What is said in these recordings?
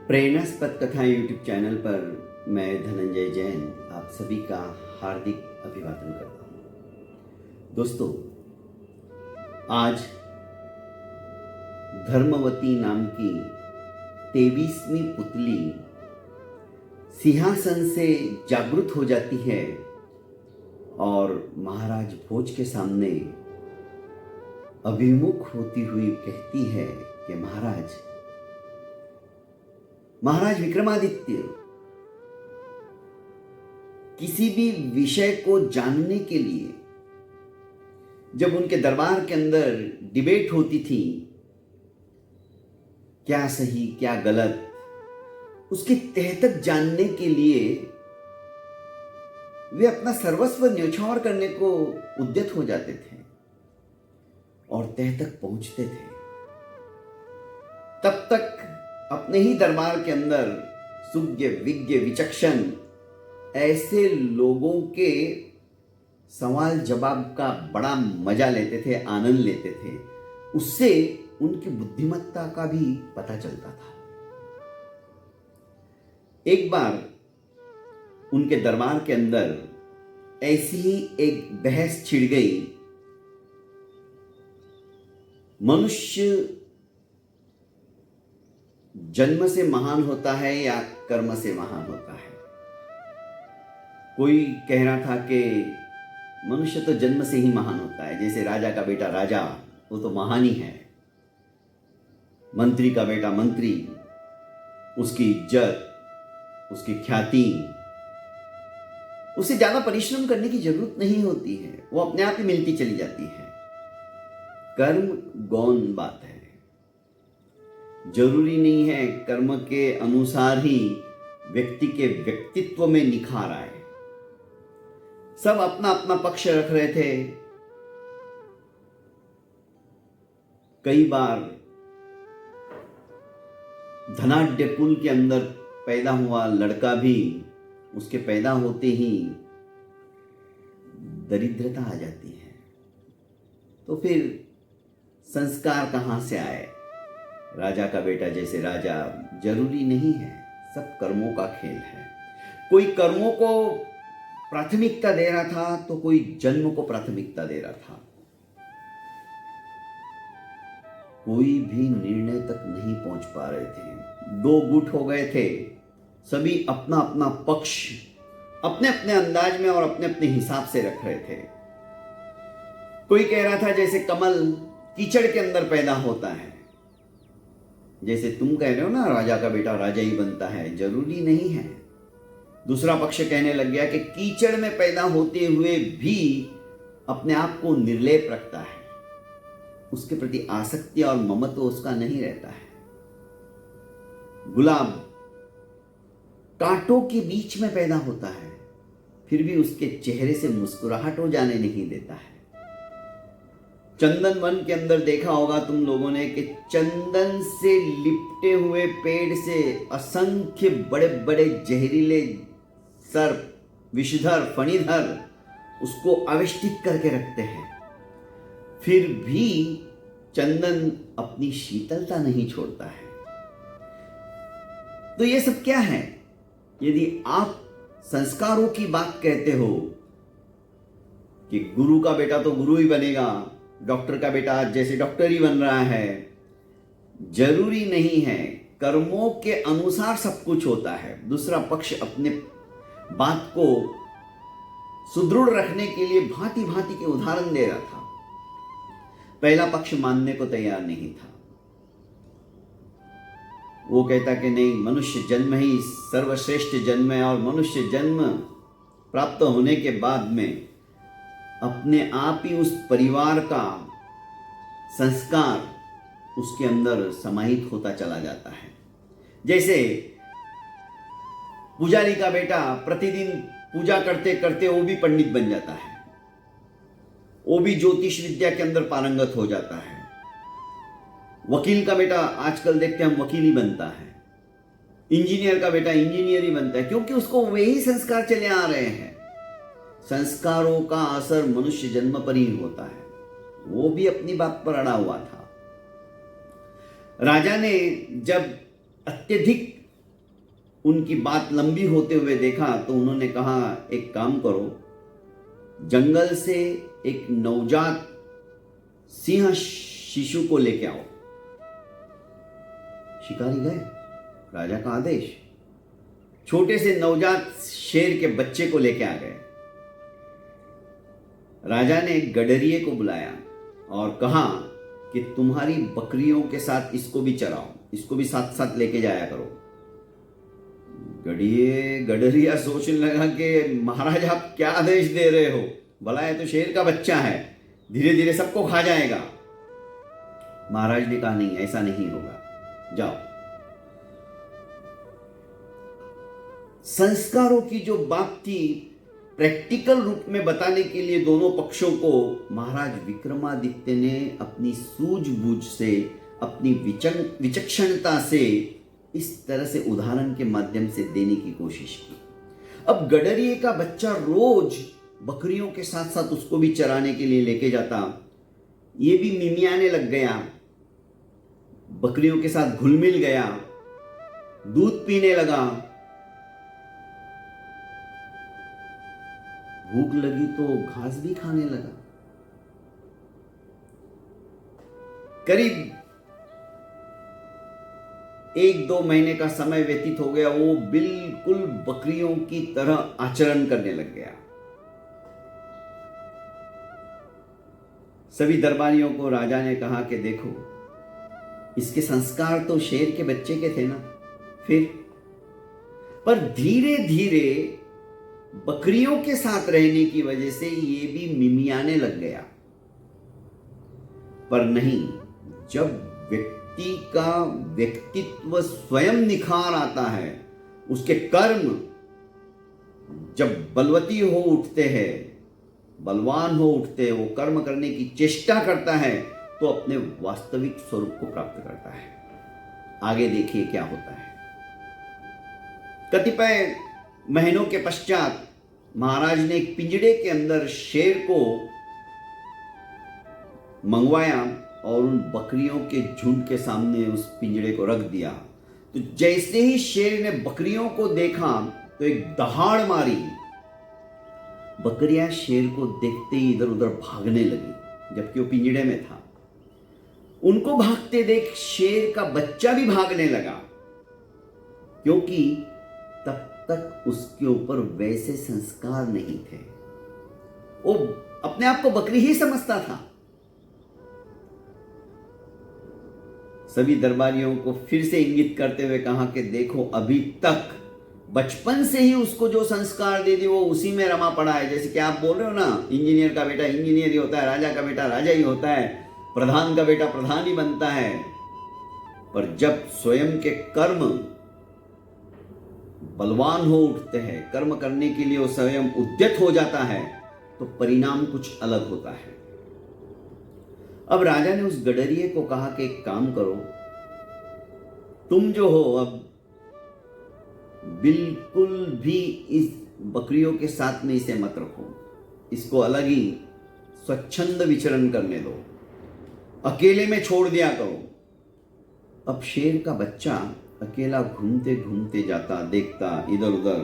प्रेरणास्पद कथा YouTube channel पर मैं धनंजय जैन आप सभी का हार्दिक अभिवादन करता हूँ। दोस्तों, आज धर्मवती नाम की 23वीं पुतली सिंहासन से जागृत हो जाती है और महाराज भोज के सामने अभिमुख होती हुई कहती है कि महाराज विक्रमादित्य, किसी भी विषय को जानने के लिए जब उनके दरबार के अंदर डिबेट होती थी, क्या सही क्या गलत, उसकी तह तक जानने के लिए वे अपना सर्वस्व न्यौछावर करने को उद्यत हो जाते थे और तह तक पहुंचते थे। तब तक अपने ही दरबार के अंदर सुज्ञ विज्ञ विचक्षण ऐसे लोगों के सवाल जवाब का बड़ा मजा लेते थे, आनंद लेते थे। उससे उनकी बुद्धिमत्ता का भी पता चलता था। एक बार उनके दरबार के अंदर ऐसी ही एक बहस छिड़ गई, मनुष्य जन्म से महान होता है या कर्म से महान होता है। कोई कह रहा था कि मनुष्य तो जन्म से ही महान होता है, जैसे राजा का बेटा राजा, वो तो महान ही है। मंत्री का बेटा मंत्री, उसकी इज्जत, उसकी ख्याति, उसे ज्यादा परिश्रम करने की जरूरत नहीं होती है, वो अपने आप ही मिलती चली जाती है। कर्म गौण बात है। जरूरी नहीं है कर्म के अनुसार ही व्यक्ति के व्यक्तित्व में निखार आए। सब अपना अपना पक्ष रख रहे थे। कई बार धनाढ्य कुल के अंदर पैदा हुआ लड़का भी उसके पैदा होते ही दरिद्रता आ जाती है। तो फिर संस्कार कहां से आए? राजा का बेटा जैसे राजा, जरूरी नहीं है, सब कर्मों का खेल है। कोई कर्मों को प्राथमिकता दे रहा था तो कोई जन्म को प्राथमिकता दे रहा था। कोई भी निर्णय तक नहीं पहुंच पा रहे थे। दो गुट हो गए थे। सभी अपना अपना पक्ष अपने अपने अंदाज में और अपने अपने हिसाब से रख रहे थे। कोई कह रहा था जैसे कमल कीचड़ के अंदर पैदा होता है, जैसे तुम कह रहे हो ना, राजा का बेटा राजा ही बनता है, जरूरी नहीं है। दूसरा पक्ष कहने लग गया कि कीचड़ में पैदा होते हुए भी अपने आप को निर्लेप रखता है, उसके प्रति आसक्ति और ममत्व उसका नहीं रहता है। गुलाब कांटों के बीच में पैदा होता है, फिर भी उसके चेहरे से मुस्कुराहट हो जाने नहीं देता है। चंदन वन के अंदर देखा होगा तुम लोगों ने कि चंदन से लिपटे हुए पेड़ से असंख्य बड़े बड़े जहरीले सर्प, विषधर, फणीधर उसको आविष्टित करके रखते हैं, फिर भी चंदन अपनी शीतलता नहीं छोड़ता है। तो ये सब क्या है? यदि आप संस्कारों की बात कहते हो कि गुरु का बेटा तो गुरु ही बनेगा, डॉक्टर का बेटा आज जैसे डॉक्टर ही बन रहा है, जरूरी नहीं है। कर्मों के अनुसार सब कुछ होता है। दूसरा पक्ष अपने बात को सुदृढ़ रखने के लिए भांति भांति के उदाहरण दे रहा था। पहला पक्ष मानने को तैयार नहीं था। वो कहता कि नहीं, मनुष्य जन्म ही सर्वश्रेष्ठ जन्म है और मनुष्य जन्म प्राप्त होने के बाद में अपने आप ही उस परिवार का संस्कार उसके अंदर समाहित होता चला जाता है। जैसे पुजारी का बेटा प्रतिदिन पूजा करते करते वो भी पंडित बन जाता है, वो भी ज्योतिष विद्या के अंदर पारंगत हो जाता है। वकील का बेटा आजकल देखते हैं हम वकील ही बनता है। इंजीनियर का बेटा इंजीनियर ही बनता है, क्योंकि उसको वही संस्कार चले आ रहे हैं। संस्कारों का असर मनुष्य जन्म पर ही होता है। वो भी अपनी बात पर अड़ा हुआ था। राजा ने जब अत्यधिक उनकी बात लंबी होते हुए देखा तो उन्होंने कहा, एक काम करो, जंगल से एक नवजात सिंह शिशु को लेके आओ। शिकारी गए, राजा का आदेश, छोटे से नवजात शेर के बच्चे को लेके आ गए। राजा ने गडरिये को बुलाया और कहा कि तुम्हारी बकरियों के साथ इसको भी चराओ, इसको भी साथ साथ लेके जाया करो। गडरिया सोचने लगा कि महाराज आप क्या आदेश दे रहे हो, भला है तो शेर का बच्चा है, धीरे धीरे सबको खा जाएगा। महाराज ने कहा, नहीं, ऐसा नहीं होगा, जाओ। संस्कारों की जो बात थी प्रैक्टिकल रूप में बताने के लिए दोनों पक्षों को महाराज विक्रमादित्य ने अपनी सूझबूझ से, अपनी विचक्षणता से इस तरह से उदाहरण के माध्यम से देने की कोशिश की। अब गडरिये का बच्चा रोज बकरियों के साथ साथ उसको भी चराने के लिए लेके जाता। ये भी मिमियाने लग गया, बकरियों के साथ घुल मिल गया, दूध पीने लगा। भूख लगी तो घास भी खाने लगा। करीब 1-2 महीने का समय व्यतीत हो गया। वो बिल्कुल बकरियों की तरह आचरण करने लग गया। सभी दरबारियों को राजा ने कहा कि देखो, इसके संस्कार तो शेर के बच्चे के थे ना, फिर पर धीरे धीरे बकरियों के साथ रहने की वजह से ये भी मिमियाने लग गया। पर नहीं, जब व्यक्ति का व्यक्तित्व स्वयं निखार आता है, उसके कर्म जब बलवती हो उठते हैं, बलवान हो उठते हैं, वो कर्म करने की चेष्टा करता है तो अपने वास्तविक स्वरूप को प्राप्त करता है। आगे देखिए क्या होता है। कतिपय महीनों के पश्चात महाराज ने एक पिंजड़े के अंदर शेर को मंगवाया और उन बकरियों के झुंड के सामने उस पिंजड़े को रख दिया। तो जैसे ही शेर ने बकरियों को देखा तो एक दहाड़ मारी। बकरियां शेर को देखते ही इधर उधर भागने लगी, जबकि वो पिंजड़े में था। उनको भागते देख शेर का बच्चा भी भागने लगा, क्योंकि तब तक उसके ऊपर वैसे संस्कार नहीं थे। वो अपने आप को बकरी ही समझता था। सभी दरबारियों को फिर से इंगित करते हुए कहा कि देखो, अभी तक बचपन से ही उसको जो संस्कार दे दिए वो उसी में रमा पड़ा है। जैसे कि आप बोल रहे हो ना, इंजीनियर का बेटा इंजीनियर ही होता है, राजा का बेटा राजा ही होता है, प्रधान का बेटा प्रधान ही बनता है। पर जब स्वयं के कर्म बलवान हो उठते हैं, कर्म करने के लिए वो स्वयं उद्यत हो जाता है, तो परिणाम कुछ अलग होता है। अब राजा ने उस गडरिये को कहा कि एक काम करो, तुम जो हो अब बिल्कुल भी इस बकरियों के साथ में इसे मत रखो, इसको अलग ही स्वच्छंद विचरण करने दो, अकेले में छोड़ दिया करो। अब शेर का बच्चा अकेला घूमते घूमते जाता, देखता इधर उधर,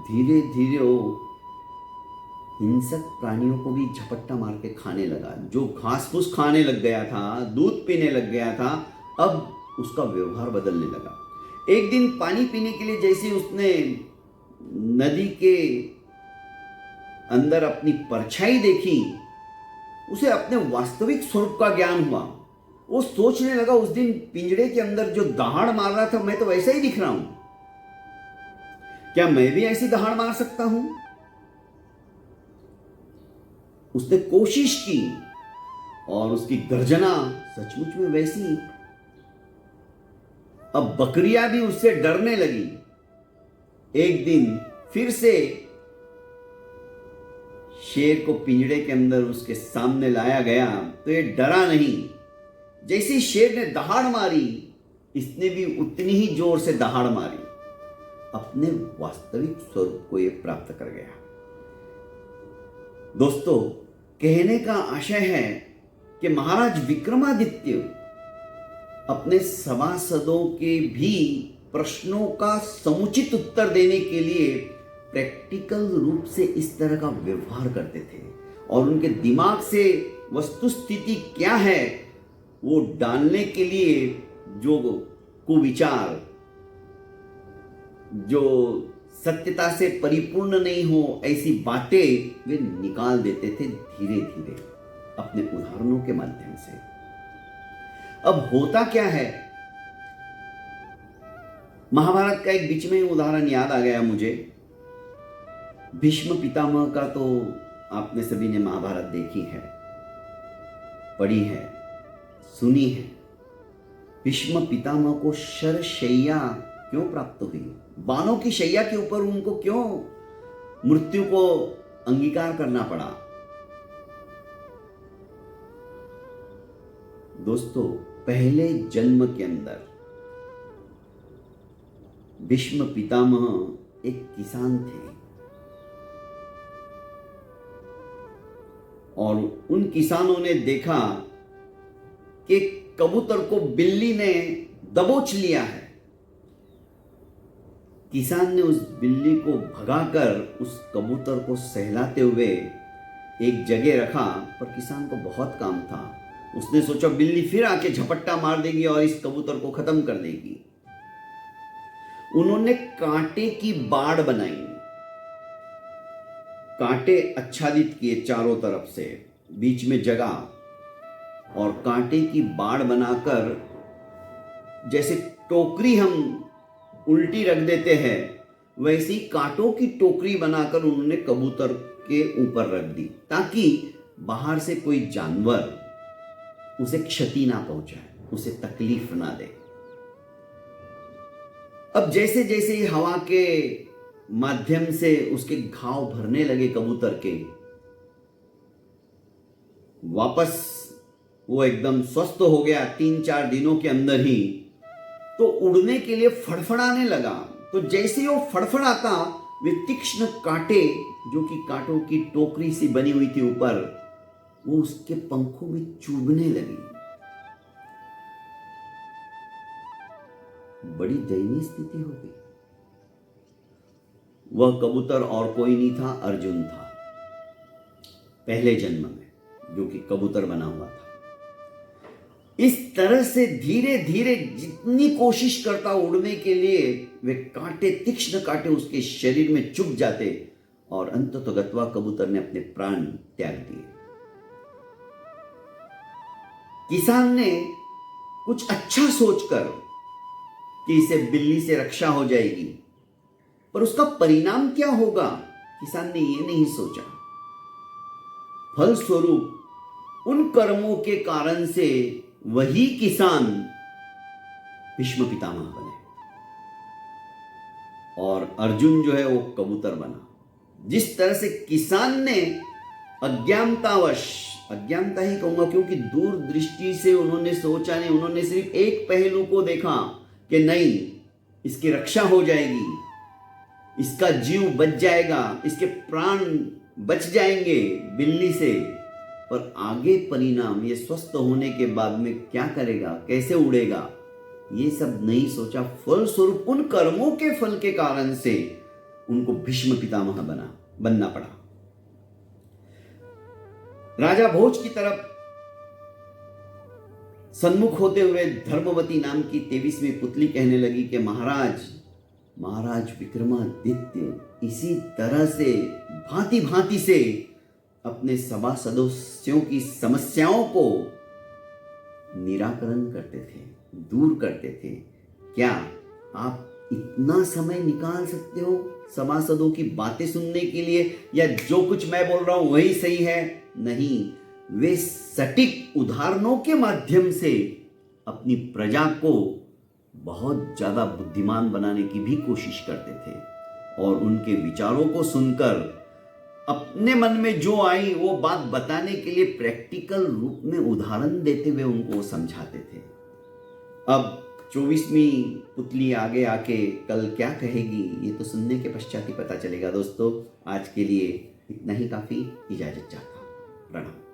धीरे धीरे वो हिंसक प्राणियों को भी झपट्टा मार के खाने लगा। जो घास फूस खाने लग गया था, दूध पीने लग गया था, अब उसका व्यवहार बदलने लगा। एक दिन पानी पीने के लिए जैसे उसने नदी के अंदर अपनी परछाई देखी, उसे अपने वास्तविक स्वरूप का ज्ञान हुआ। वो सोचने लगा, उस दिन पिंजड़े के अंदर जो दहाड़ मार रहा था, मैं तो वैसा ही दिख रहा हूं, क्या मैं भी ऐसी दहाड़ मार सकता हूं? उसने कोशिश की और उसकी गर्जना सचमुच में वैसी। अब बकरियां भी उससे डरने लगी। एक दिन फिर से शेर को पिंजड़े के अंदर उसके सामने लाया गया तो ये डरा नहीं। जैसे ही शेर ने दहाड़ मारी, इसने भी उतनी ही जोर से दहाड़ मारी, अपने वास्तविक स्वरूप को ये प्राप्त कर गया। दोस्तों, कहने का आशय है कि महाराज विक्रमादित्य अपने सभासदों के भी प्रश्नों का समुचित उत्तर देने के लिए प्रैक्टिकल रूप से इस तरह का व्यवहार करते थे और उनके दिमाग से वस्तुस्थिति क्या है वो डालने के लिए जो कुविचार, जो सत्यता से परिपूर्ण नहीं हो ऐसी बातें वे निकाल देते थे धीरे धीरे अपने उदाहरणों के माध्यम से। अब होता क्या है, महाभारत का एक बीच में उदाहरण याद आ गया मुझे। भीष्म पितामह का तो आपने सभी ने महाभारत देखी है, पढ़ी है, सुनी है। भीष्म पितामह को शरशैया क्यों प्राप्त हुई? बाणों की शैया के ऊपर उनको क्यों मृत्यु को अंगीकार करना पड़ा? दोस्तों, पहले जन्म के अंदर भीष्म पितामह एक किसान थे और उन किसानों ने देखा कि कबूतर को बिल्ली ने दबोच लिया है। किसान ने उस बिल्ली को भगाकर उस कबूतर को सहलाते हुए एक जगह रखा, पर किसान को बहुत काम था। उसने सोचा बिल्ली फिर आके झपट्टा मार देगी और इस कबूतर को खत्म कर देगी। उन्होंने कांटे की बाड़ बनाई, कांटे आच्छादित किए चारों तरफ से, बीच में जगह और कांटे की बाड़ बनाकर, जैसे टोकरी हम उल्टी रख देते हैं वैसी कांटों की टोकरी बनाकर उन्होंने कबूतर के ऊपर रख दी ताकि बाहर से कोई जानवर उसे क्षति ना पहुंचाए, उसे तकलीफ ना दे। अब जैसे जैसे हवा के माध्यम से उसके घाव भरने लगे कबूतर के, वापस वो एकदम स्वस्थ हो गया 3-4 दिनों के अंदर ही, तो उड़ने के लिए फड़फड़ाने लगा। तो जैसे वो फड़फड़ाता, वे तीक्ष्ण कांटे जो कि कांटों की टोकरी सी बनी हुई थी ऊपर, वो उसके पंखों में चुभने लगी। बड़ी दयनीय स्थिति हो गई। वह कबूतर और कोई नहीं था, अर्जुन था, पहले जन्म में जो कि कबूतर बना हुआ था। इस तरह से धीरे धीरे जितनी कोशिश करता उड़ने के लिए, वे कांटे, तीक्ष्ण कांटे उसके शरीर में चुभ जाते और अंततोगत्वा कबूतर ने अपने प्राण त्याग दिए। किसान ने कुछ अच्छा सोचकर कि इसे बिल्ली से रक्षा हो जाएगी, पर उसका परिणाम क्या होगा किसान ने ये नहीं सोचा। फलस्वरूप उन कर्मों के कारण से वही किसान भीष्म पितामह बने और अर्जुन जो है वो कबूतर बना। जिस तरह से किसान ने अज्ञानतावश, अज्ञानता ही कहूंगा क्योंकि दूरदृष्टि से उन्होंने सोचा नहीं, उन्होंने सिर्फ एक पहलू को देखा कि नहीं, इसकी रक्षा हो जाएगी, इसका जीव बच जाएगा, इसके प्राण बच जाएंगे बिल्ली से, पर आगे परिणाम, ये स्वस्थ होने के बाद में क्या करेगा, कैसे उड़ेगा, ये सब नहीं सोचा। फलस्वरूप उन कर्मों के फल के कारण से उनको भीष्म पितामह बनना पड़ा। राजा भोज की तरफ सन्मुख होते हुए धर्मवती नाम की 23वीं पुतली कहने लगी कि महाराज विक्रमादित्य इसी तरह से भांति भांति से अपने सभा सदस्यों की समस्याओं को निराकरण करते थे, दूर करते थे। क्या आप इतना समय निकाल सकते हो सभासदों की बातें सुनने के लिए, या जो कुछ मैं बोल रहा हूं वही सही है? नहीं, वे सटीक उदाहरणों के माध्यम से अपनी प्रजा को बहुत ज्यादा बुद्धिमान बनाने की भी कोशिश करते थे और उनके विचारों को सुनकर अपने मन में जो आई वो बात बताने के लिए प्रैक्टिकल रूप में उदाहरण देते हुए उनको समझाते थे। अब 24वीं पुतली आगे आके कल क्या कहेगी ये तो सुनने के पश्चात ही पता चलेगा। दोस्तों, आज के लिए इतना ही काफी। इजाजत चाहता हूं। प्रणाम।